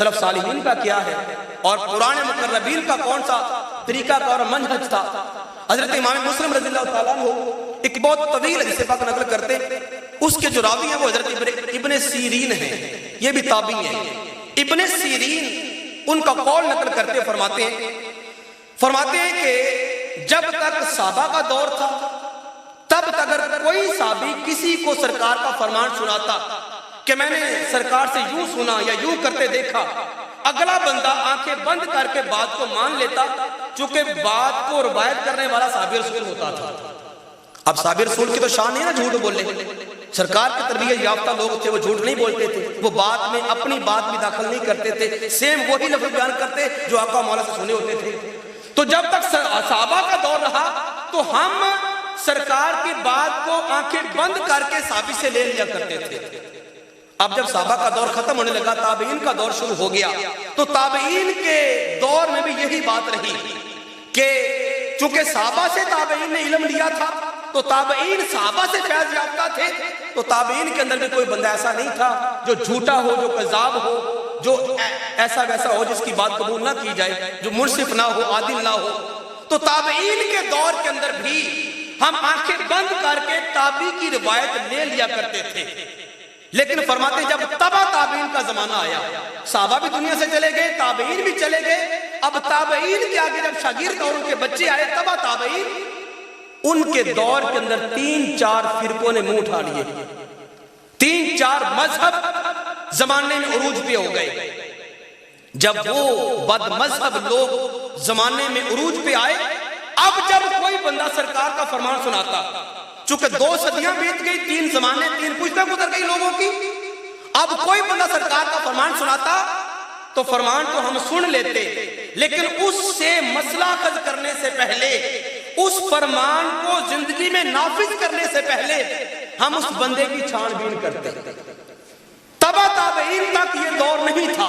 سلف صالحین کا کیا ہے اور قرآن مقربین کا کون سا طریقہ کا اور منہج تھا۔ حضرت امام مسلم رضی اللہ تعالیٰ عنہ ایک بہت طویل حدیث پاک نقل کرتے، اس کے جو راوی ہیں وہ حضرت ابن سیرین ہیں، یہ بھی تابعی ہیں۔ ابن سیرین ان کا قول نقل کرتے فرماتے ہیں کہ جب تک صحابہ کا دور تھا تب تک اگر کوئی صحابی کسی کو سرکار کا فرمان سناتا کہ میں نے سرکار سے یوں سنا یا یوں کرتے دیکھا، اگلا بندہ آنکھیں بند کر کے بات کو مان لیتا، چونکہ بات کو روایت کرنے والا صحابی رسول ہوتا تھا۔ اب صحابی رسول کی تو شان نہیں نا جھوٹ بولے، سرکار کی تربیت یافتہ لوگ تھے، وہ جھوٹ نہیں بولتے تھے، وہ بات میں اپنی بات بھی داخل نہیں کرتے تھے، سیم وہی لفظ بیان کرتے جو آقا مولا سے سنے ہوتے تھے۔ تو جب تک صحابہ کا دور رہا تو ہم سرکار کی بات کو آنکھیں بند کر کے صحابی سے لے لیا کرتے تھے۔ اب جب صحابہ کا دور ختم ہونے لگا، تابعین کا دور شروع ہو گیا، تو تابعین کے دور میں بھی یہی بات رہی کہ چونکہ صحابہ سے تابعین نے علم لیا تھا تو تابعین صحابہ سے فیض یافتہ تھے، تو تابعین کے اندر بھی کوئی بندہ ایسا نہیں تھا جو جھوٹا ہو، جو کذاب ہو، جو ایسا ویسا ہو جس کی بات قبول نہ کی جائے، جو منصف نہ ہو، عادل نہ ہو۔ تو تابعین کے دور کے اندر بھی ہم آنکھیں بند کر کے تابعی کی روایت لے لیا کرتے تھے، لیکن فرماتے جب تبع تابعین کا زمانہ آیا، صحابہ بھی دنیا سے چلے گئے، تابعین بھی چلے گئے، اب تابعین کے آگے جب شاگرد اور ان کے بچے آئے تبع تابعین، ان کے دور کے اندر 3-4 فرقوں نے منہ اٹھا لیے، 3-4 مذہب زمانے میں عروج پہ ہو گئے۔ جب وہ بد مذہب لوگ زمانے میں عروج پہ آئے، اب جب کوئی بندہ سرکار کا فرمان سناتا، چونکہ 2 صدیاں بیت گئی، 3 زمانے، 3 پشتیں گزر گئی لوگوں کی، اب کوئی بندہ سرکار کا فرمان سناتا تو فرمان تو ہم سن لیتے، لیکن اس سے مسئلہ اخذ کرنے سے پہلے، اس فرمان کو زندگی میں نافذ کرنے سے پہلے ہم اس بندے کی چھان بین کرتے۔ تبع تابعین تک یہ دور نہیں تھا،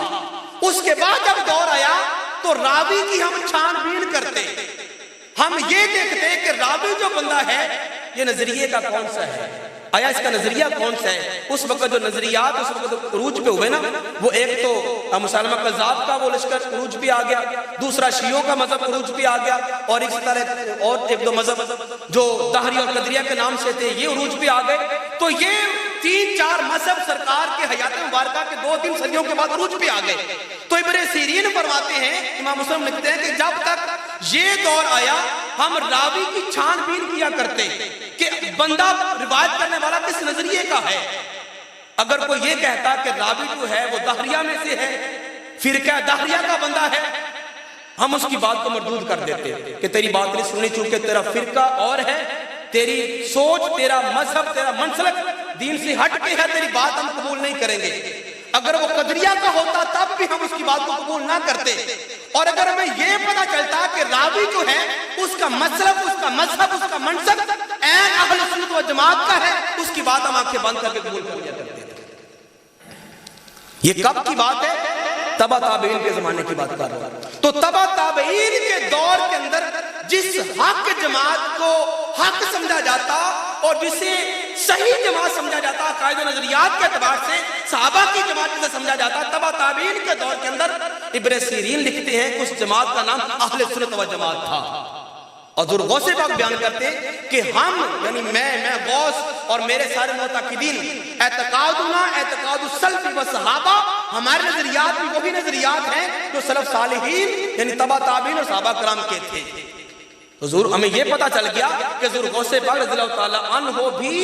اس کے بعد جب دور آیا تو راوی کی ہم چھان بین کرتے، ہم یہ دیکھتے کہ راوی جو بندہ ہے یہ نظریے کا کون سا ہے، آیا اس کا نظریہ کون سا ہے۔ اس وقت جو نظریات اس وقت عروج پہ ہوئے نا، وہ ایک تو مسلمہ قذاب کا وہ لشکر عروج پہ آ گیا، دوسرا شیعوں کا مذہب عروج پہ آ گیا، اور اسی طرح اور 1-2 مذہب جو دہری اور قدریہ کے نام سے تھے یہ عروج پہ آ گئے۔ تو یہ 3-4 مذہب سرکار کے حیات مبارکہ کے 2-3 صدیوں کے بعد عروج پہ آ گئے۔ تو ابن سیرین فرماتے ہیں، امام مسلم لکھتے ہیں کہ جب تک یہ دور آیا ہم راوی کی چھان بین کیا کرتے کہ بندہ روایت کرنے والا کس نظریے کا ہے۔ اگر کوئی یہ کہتا کہ راوی جو ہے وہ دہریہ میں سے ہے، فرقہ دہریہ کا بندہ ہے، ہم اس کی بات کو مردود کر دیتے کہ تیری بات نہیں سننی، چونکہ تیرا فرقہ اور ہے، تیری سوچ، تیرا مذہب، تیرا منسلک دین سے ہٹ کے ہے، تیری بات ہم قبول نہیں کریں گے۔ اگر وہ قدریہ کا ہوتا تب بھی ہم اس کی بات کو قبول نہ کرتے، اور اگر ہمیں یہ پتا چلتا کہ راوی جو ہے اس کا مسلک، اس کا مذہب، اس کا منسک عین اہل سنت و جماعت کا ہے، اس کی بات ہم آنکھیں بند کر کے قبول کر لیا کرتے تھے۔ یہ کب کی بات ہے؟ تبع تابعین کے زمانے کی بات کر رہا ہوں۔ تو تبع تابعین کے دور کے اندر جس حق جماعت کو حق سمجھا جاتا اور جسے صحیح جماعت سمجھا جاتا، عقائد و نظریات کے اعتبار سے صحابہ کی جماعت سے سمجھا جاتا، تبع تابعین کے دور کے اندر ابن سیرین لکھتے ہیں اس جماعت کا نام اہل سنت و جماعت تھا۔ اور حضور غوث پاک بیان کرتے کہ ہم یعنی میں غوث اور میرے سارے معتقدین اعتقادنا اعتقاد السلف و صحابہ، ہمارے نظریات بھی وہی نظریات ہیں جو سلف صالحین یعنی تبع تابعین اور صحابہ کرام کے تھے۔ حضور ہمیں یہ پتا چل گیا کہ حضور غوث پاک رضی اللہ تعالیٰ عنہ بھی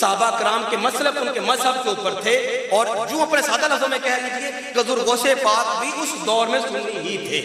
صحابہ کرام کے مسلک، ان کے مذہب کے اوپر تھے، اور جو اپنے سادہ لفظوں میں کہہ لیجیے کہ حضور غوث پاک بھی اس دور میں سنی ہی تھے۔